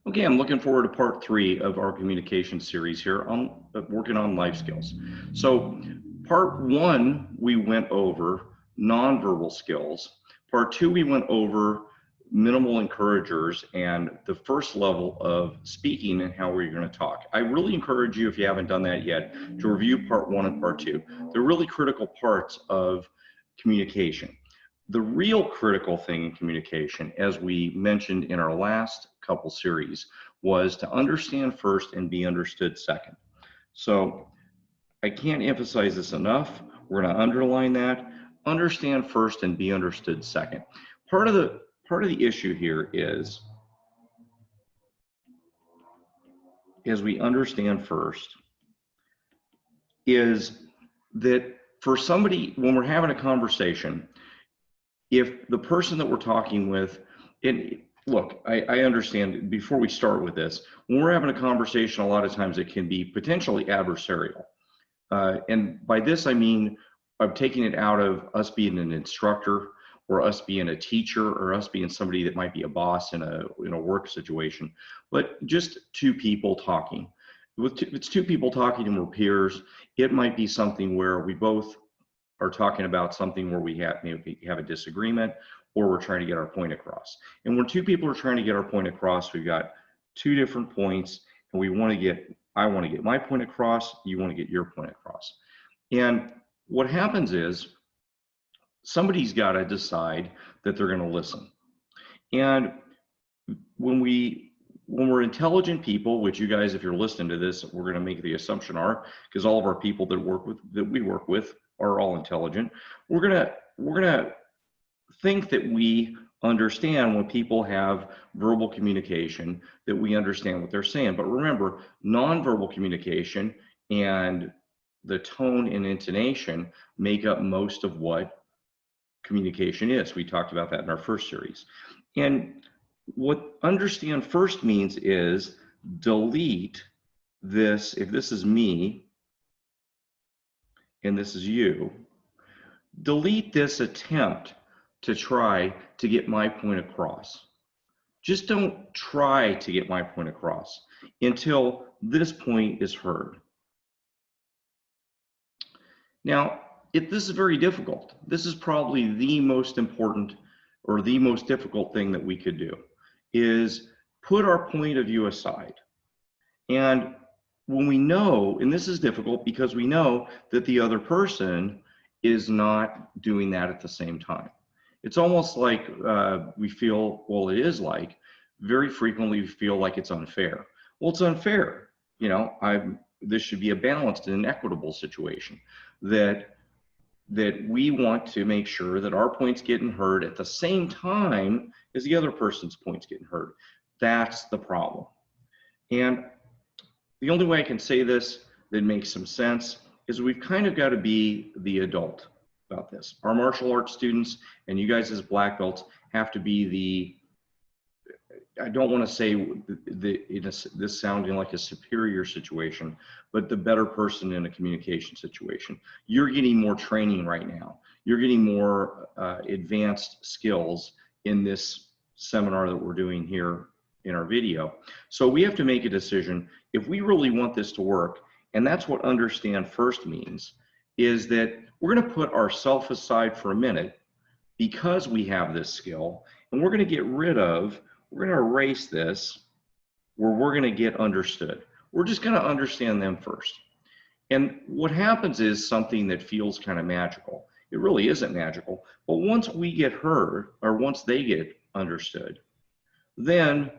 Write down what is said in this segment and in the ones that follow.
Okay, I'm looking forward to part 3 of our communication series here on working on life skills. So part 1, we went over nonverbal skills. Part 2, we went over minimal encouragers and the first level of speaking and how we're going to talk. I really encourage you, if you haven't done that yet, to review part 1 and part 2. They're really critical parts of communication. The real critical thing in communication, as we mentioned in our last couple series, was to understand first and be understood second. So I can't emphasize this enough. We're going to underline that. Understand first and be understood second. Part of the issue here is, as we understand first, is that for somebody, when we're having a conversation, if the person that we're talking with, and look, I understand, before we start with this, when we're having a conversation, a lot of times it can be potentially adversarial. And by this, I mean, I'm taking it out of us being an instructor or us being a teacher or us being somebody that might be a boss in a work situation, but just two people talking. If it's two people talking and we're peers, it might be something where we both are talking about something where we have a disagreement, or we're trying to get our point across. And when two people are trying to get our point across, we've got two different points, and I want to get my point across, you want to get your point across. And what happens is somebody's got to decide that they're going to listen. And when we're intelligent people, which you guys, if you're listening to this, we're going to make the assumption are, because all of our people that we work with are all intelligent. We're gonna think that we understand when people have verbal communication, that we understand what they're saying. But remember, nonverbal communication and the tone and intonation make up most of what communication is. We talked about that in our first series. And what understand first means is delete this. If this is me and this is you, delete this attempt to try to get my point across. Just don't try to get my point across until this point is heard. Now, this is very difficult. This is probably the most important or the most difficult thing that we could do, is put our point of view aside. And when we know, and this is difficult because we know that the other person is not doing that at the same time. It's almost like we feel, well, it is like, very frequently we feel like it's unfair. Well, it's unfair. This should be a balanced and an equitable situation, that we want to make sure that our point's getting heard at the same time as the other person's point's getting heard. That's the problem. And the only way I can say this that makes some sense is we've kind of got to be the adult about this. Our martial arts students and you guys as black belts have to be I don't want to say this sounding like a superior situation, but the better person in a communication situation. You're getting more training right now. You're getting more advanced skills in this seminar that we're doing here in our video. So we have to make a decision. If we really want this to work, and that's what understand first means, is that we're going to put ourselves aside for a minute because we have this skill, and we're going to we're going to erase this where we're going to get understood. We're just going to understand them first. And what happens is something that feels kind of magical. It really isn't magical, but once we get heard, or once they get understood, then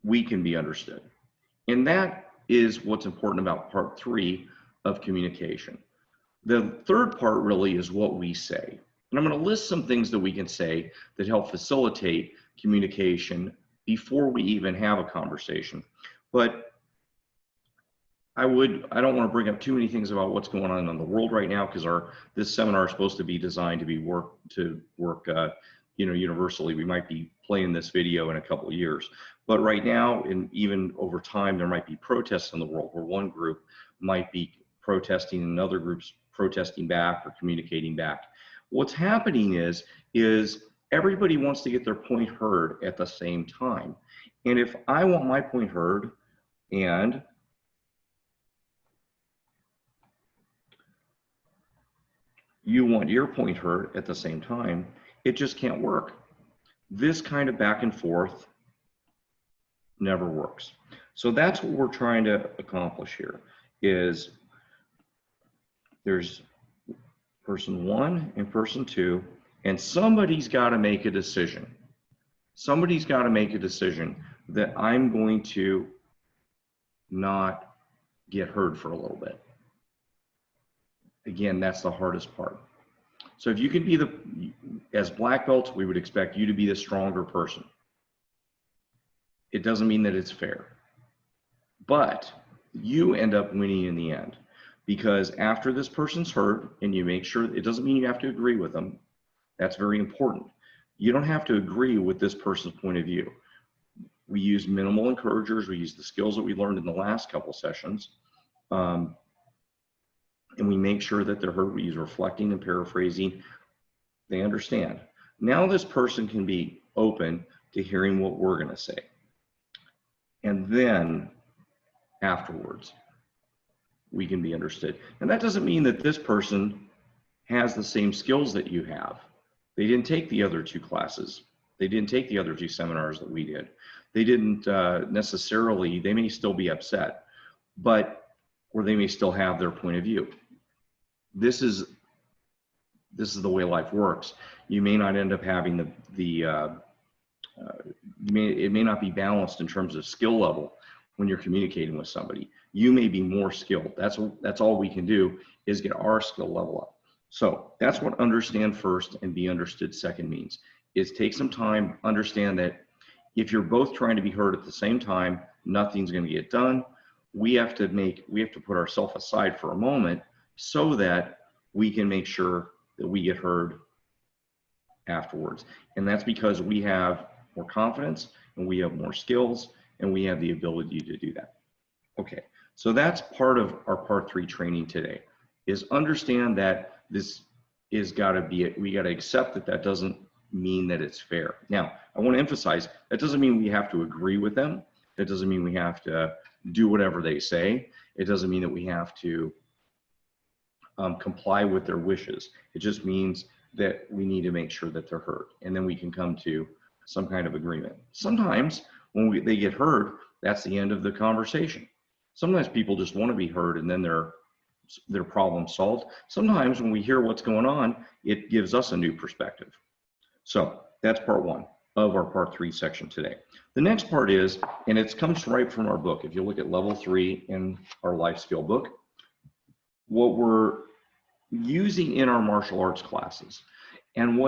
we can be understood. And that is what's important about part 3 of communication. The third part really is what we say. And I'm going to list some things that we can say that help facilitate communication before we even have a conversation. But I don't want to bring up too many things about what's going on in the world right now, because this seminar is supposed to be designed to work universally. We might be playing this video in a couple of years, but right now, and even over time, there might be protests in the world where one group might be protesting and another group's protesting back or communicating back. What's happening is Everybody wants to get their point heard at the same time. And if I want my point heard and you want your point heard at the same time, it just can't work. This kind of back and forth never works. So that's what we're trying to accomplish here is there's person one and person two, and somebody's got to make a decision. Somebody's got to make a decision that I'm going to not get heard for a little bit. Again, that's the hardest part. So if you can be as black belts, we would expect you to be the stronger person. It doesn't mean that it's fair, but you end up winning in the end, because after this person's heard, and you make sure, it doesn't mean you have to agree with them. That's very important. You don't have to agree with this person's point of view. We use minimal encouragers. We use the skills that we learned in the last couple sessions. And we make sure that they're heard. We use reflecting and paraphrasing. They understand. Now this person can be open to hearing what we're going to say. And then afterwards, we can be understood. And that doesn't mean that this person has the same skills that you have. They didn't take the other two classes. They didn't take the other two seminars that we did. They didn't necessarily, they may still be upset, or they may still have their point of view. This is the way life works. You may not end up having it may not be balanced in terms of skill level when you're communicating with somebody. You may be more skilled. That's all we can do is get our skill level up. So that's what understand first and be understood second means, is take some time, understand that if you're both trying to be heard at the same time, nothing's going to get done. We have to put ourselves aside for a moment so that we can make sure that we get heard afterwards. And that's because we have more confidence and we have more skills and we have the ability to do that. Okay, so that's part of our part 3 training today, is understand that this is we got to accept that doesn't mean that it's fair. Now, I want to emphasize, that doesn't mean we have to agree with them. That doesn't mean we have to do whatever they say. It doesn't mean that we have to comply with their wishes. It just means that we need to make sure that they're heard, and then we can come to some kind of agreement. Sometimes when they get heard, that's the end of the conversation. Sometimes people just want to be heard and then their problem solved. Sometimes when we hear what's going on, it gives us a new perspective. So that's part 1 of our part 3 section today. The next part is, and it comes right from our book. If you look at level 3 in our life skill book, what we're using in our martial arts classes, and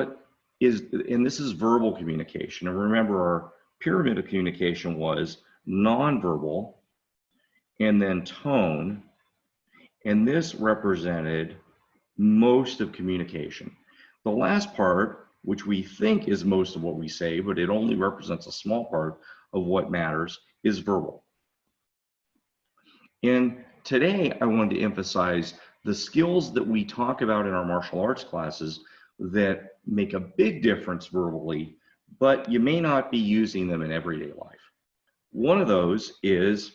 this is verbal communication. And remember, our pyramid of communication was nonverbal and then tone, and this represented most of communication. The last part, which we think is most of what we say, but it only represents a small part of what matters, is verbal. And today I wanted to emphasize the skills that we talk about in our martial arts classes that make a big difference verbally, but you may not be using them in everyday life. One of those is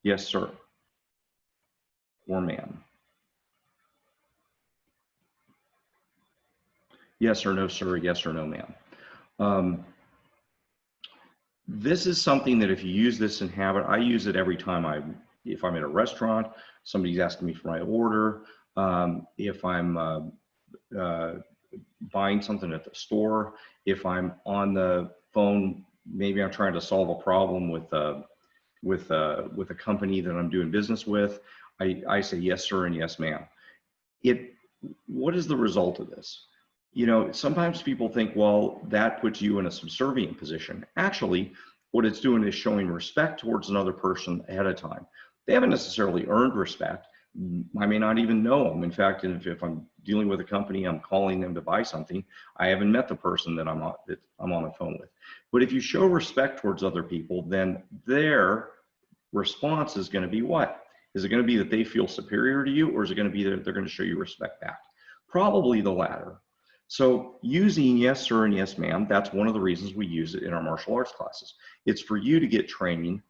yes, sir, or ma'am. Yes or no, sir, yes or no, ma'am. This is something that if you use this in habit, I use it every time if I'm at a restaurant, somebody's asking me for my order, if I'm buying something at the store, if I'm on the phone, maybe I'm trying to solve a problem with a company that I'm doing business with, I say yes, sir, and yes, ma'am. What is the result of this? You know, sometimes people think, well, that puts you in a subservient position. Actually, what it's doing is showing respect towards another person ahead of time. They haven't necessarily earned respect. I may not even know them. In fact, if I'm dealing with a company, I'm calling them to buy something, I haven't met the person that I'm on the phone with. But if you show respect towards other people, then their response is going to be what? Is it going to be that they feel superior to you, or is it going to be that they're going to show you respect back? Probably the latter. So using yes, sir, and yes, ma'am, that's one of the reasons we use it in our martial arts classes. It's for you to get training.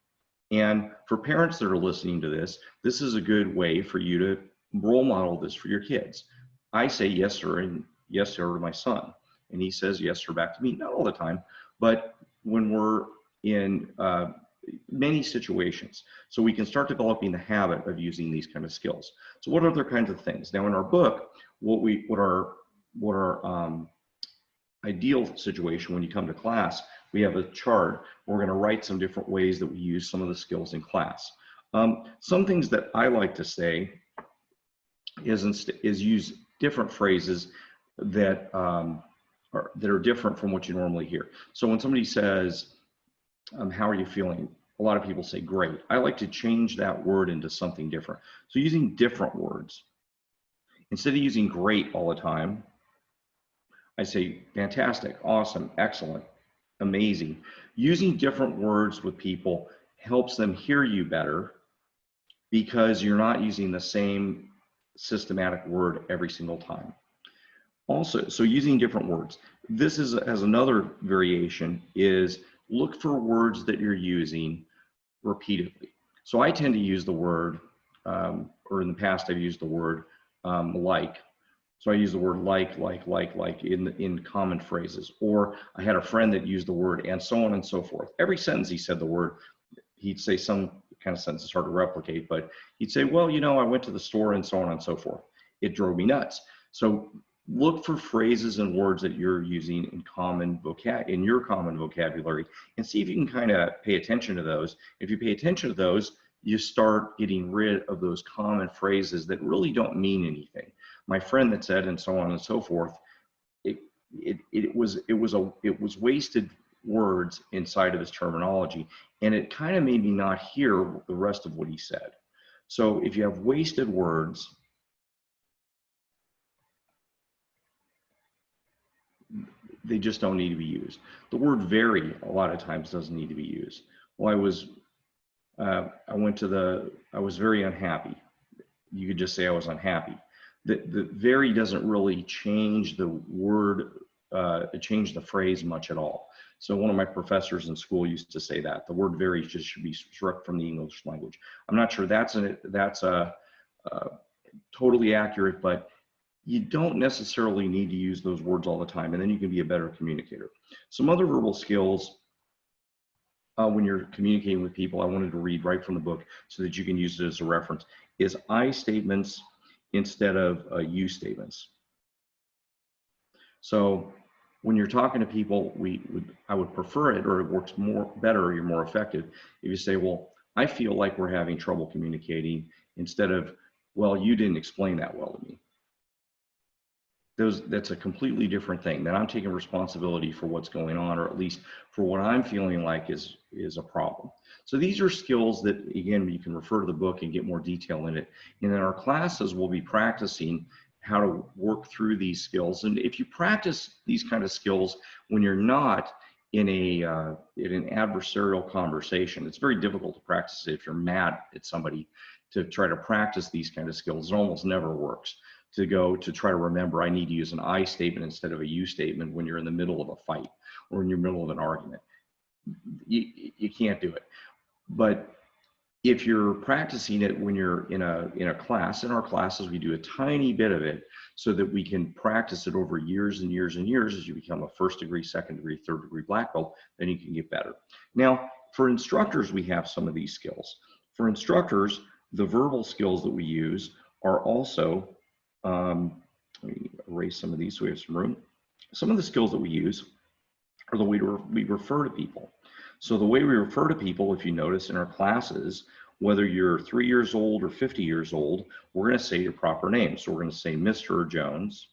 And for parents that are listening to this, this is a good way for you to role model this for your kids. I say yes, sir, and yes, sir to my son. And he says yes, sir back to me. Not all the time, but when we're in many situations. So we can start developing the habit of using these kind of skills. So what other kinds of things? Now in our book, what our ideal situation when you come to class, we have a chart. We're going to write some different ways that we use some of the skills in class. Some things that I like to say is use different phrases that are different from what you normally hear. So when somebody says, how are you feeling? A lot of people say great. I like to change that word into something different. So using different words. Instead of using great all the time, I say fantastic, awesome, excellent, amazing. Using different words with people helps them hear you better because you're not using the same systematic word every single time. Also, so using different words. This is as another variation is look for words that you're using repeatedly. So I tend to use the word, or in the past I've used the word like. So I use the word like in common phrases. Or I had a friend that used the word and so on and so forth. Every sentence he said the word, he'd say some kind of sentence is hard to replicate, but he'd say, well, you know, I went to the store and so on and so forth. It drove me nuts. So look for phrases and words that you're using in your common vocabulary and see if you can kind of pay attention to those. If you pay attention to those, you start getting rid of those common phrases that really don't mean anything. My friend that said and so on and so forth, it was wasted words inside of his terminology, and it kind of made me not hear the rest of what he said. So if you have wasted words, they just don't need to be used. The word very a lot of times doesn't need to be used. Well, I was very unhappy. You could just say I was unhappy. The very doesn't really change the word, change the phrase much at all. So one of my professors in school used to say that the word very just should be struck from the English language. I'm not sure that's totally accurate, but you don't necessarily need to use those words all the time, and then you can be a better communicator. Some other verbal skills when you're communicating with people, I wanted to read right from the book so that you can use it as a reference, is I statements instead of you statements. So when you're talking to people, I would prefer it, or it works better, you're more effective, if you say, well, I feel like we're having trouble communicating, instead of, well, you didn't explain that well to me. That's a completely different thing. Then I'm taking responsibility for what's going on, or at least for what I'm feeling like is a problem. So these are skills that, again, you can refer to the book and get more detail in it. And in our classes, we'll be practicing how to work through these skills. And if you practice these kind of skills when you're not in an adversarial conversation, it's very difficult to practice it if you're mad at somebody. To try to practice these kind of skills, it almost never works. To try to remember, I need to use an I statement instead of a you statement when you're in the middle of a fight or in the middle of an argument. You can't do it. But if you're practicing it when you're in a class, in our classes, we do a tiny bit of it so that we can practice it over years and years and years. As you become a first degree, second degree, third degree black belt, then you can get better. Now, for instructors, we have some of these skills. For instructors, the verbal skills that we use are also, let me erase some of these so we have some room. Some of the skills that we use are the way we refer to people. So the way we refer to people, if you notice in our classes, whether you're 3 years old or 50 years old, we're going to say your proper name. So we're going to say Mr. Jones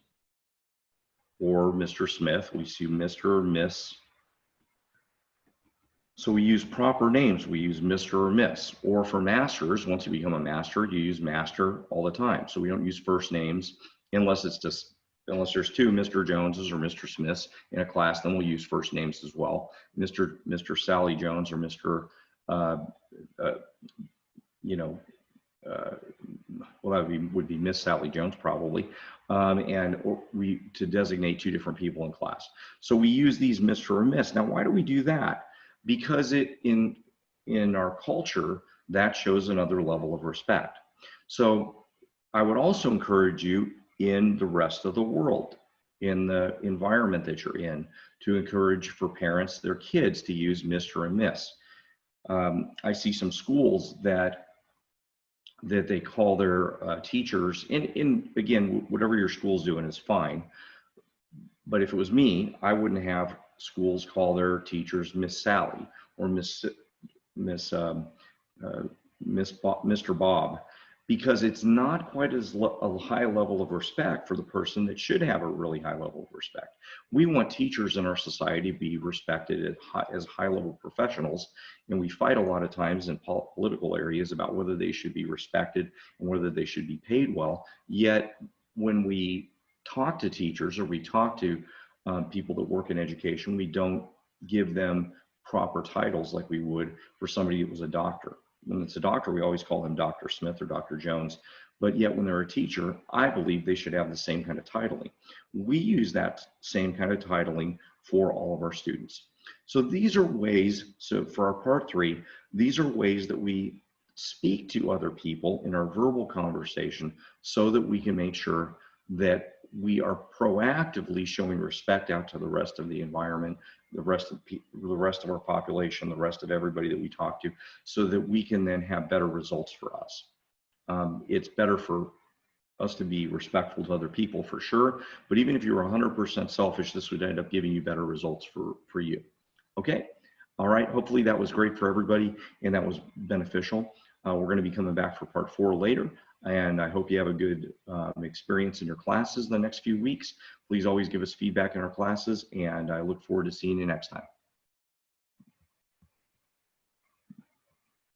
or Mr. Smith. We see Mr. or Miss. So we use proper names. We use Mr. or Miss. Or for masters, once you become a master, you use master all the time. So we don't use first names unless there's two Mr. Joneses or Mr. Smiths in a class, then we'll use first names as well. Mr. Sally Jones or Mr. Well, that would be Miss Sally Jones probably. to designate two different people in class. So we use these Mr. or Miss. Now, why do we do that? Because in our culture, that shows another level of respect. So I would also encourage you in the rest of the world, in the environment that you're in, to encourage for parents, their kids to use Mr. and Miss. I see some schools that they call their teachers, and again, whatever your school's doing is fine. But if it was me, I wouldn't have schools call their teachers Miss Sally or Mr. Bob, because it's not quite as a high level of respect for the person that should have a really high level of respect. We want teachers in our society to be respected as high level professionals, and we fight a lot of times in political areas about whether they should be respected and whether they should be paid well. Yet when we talk to teachers or we talk to people that work in education, we don't give them proper titles like we would for somebody that was a doctor. When it's a doctor, we always call them Dr. Smith or Dr. Jones. But yet when they're a teacher, I believe they should have the same kind of titling. We use that same kind of titling for all of our students. So these are ways, so for our part 3, these are ways that we speak to other people in our verbal conversation so that we can make sure that we are proactively showing respect out to the rest of the environment, the rest of our population, the rest of everybody that we talk to, so that we can then have better results for us. It's better for us to be respectful to other people for sure, but even if you're 100% selfish, this would end up giving you better results for you. Okay, all right, hopefully that was great for everybody and that was beneficial. We're going to be coming back for part 4 later, and I hope you have a good experience in your classes the next few weeks. Please always give us feedback in our classes, and I look forward to seeing you next time.